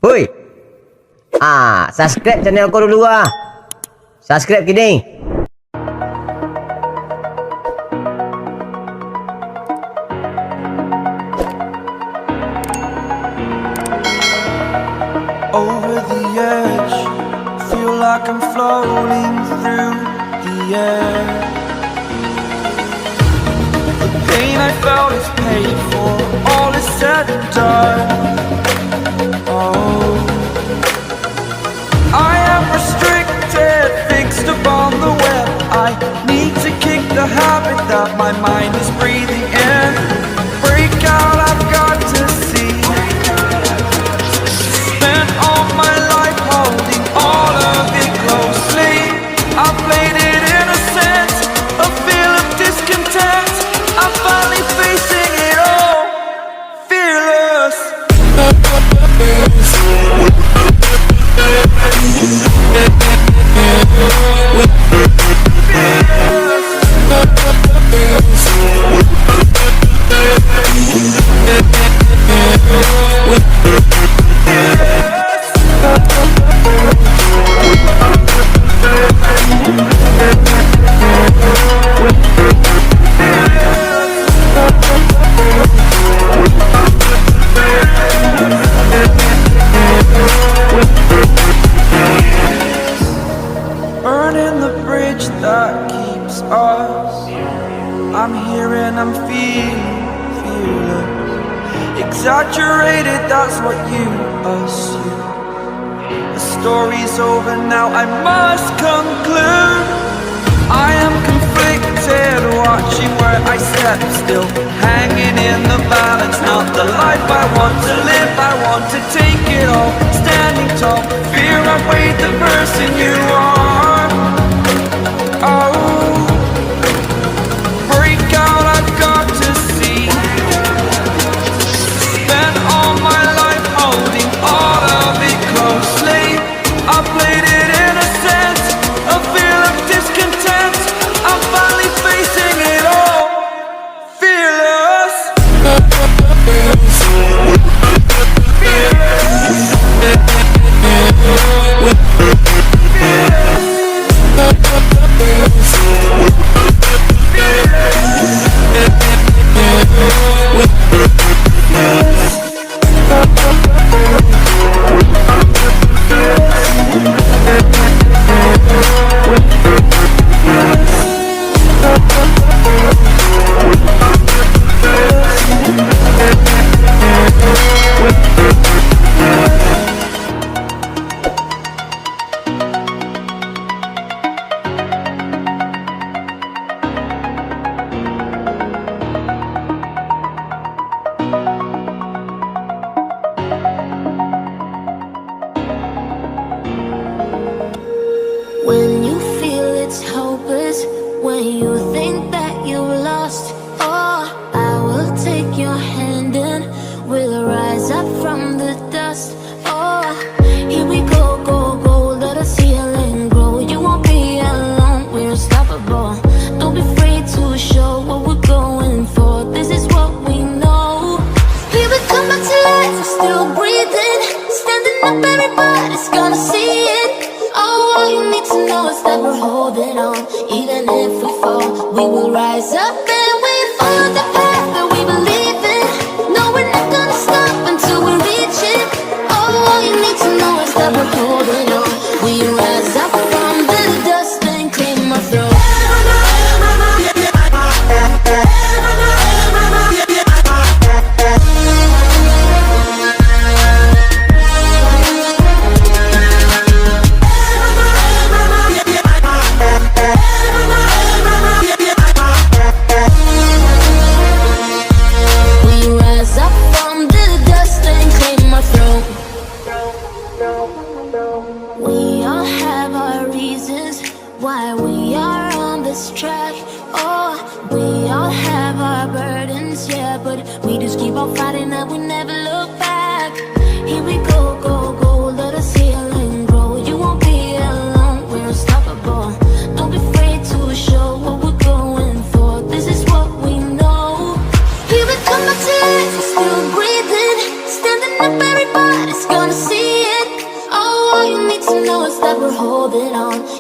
Hui. Subscribe channel kau dulu ah. Subscribe kini. Over the edge, feel like I'm floating through the air. The pain I felt is paid for, all is said and done. Oh, I am restricted, fixed upon the web. I need to kick the habit that my mind is breathing in. Break out, I've got to see. Spent all my life holding all of it closely. I played it innocent, a feel of discontent. I'm finally facing it all, fearless. Burning the bridge that keeps us. I'm here and I'm fearless. Exaggerated, that's what you assume. The story's over now, I must conclude. I am conflicted, watching where I step still, hanging in the balance. Not the life I want to live, I want to take it all. Standing tall, fear outweighed the person you are. Oh, break out, I've got to see. Spent all my life holding all of it closely. I played it innocent, a feel of discontent. I'm finally facing it all, fearless. When you feel it's hopeless, when you think that you lost, oh, I will take your hand and we'll rise up from the dust. Oh, here we go, go, go, let us heal and grow. You won't be alone, we're unstoppable. Don't be afraid to show what we're going for. This is what we know. Here we come back to life, we're still breathing. Standing up, everybody's gonna see it. Oh, all you need to know is that we're holding on. Even if we fall, we will rise up and we follow the path that we believe in. No, we're not gonna stop until we reach it. Oh, all you need to know is that we're holding on. We rise up from the dust and claim our throne. Why we are on this track. Oh, we all have our burdens, yeah, but we just keep on fighting and we never look back. Here we go, go, go, let us heal and grow. You won't be alone, we're unstoppable. Don't be afraid to show what we're going for. This is what we know. Here we come back to life, we're still breathing. Standing up, everybody's gonna see it.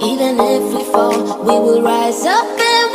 Even if we fall, we will rise up and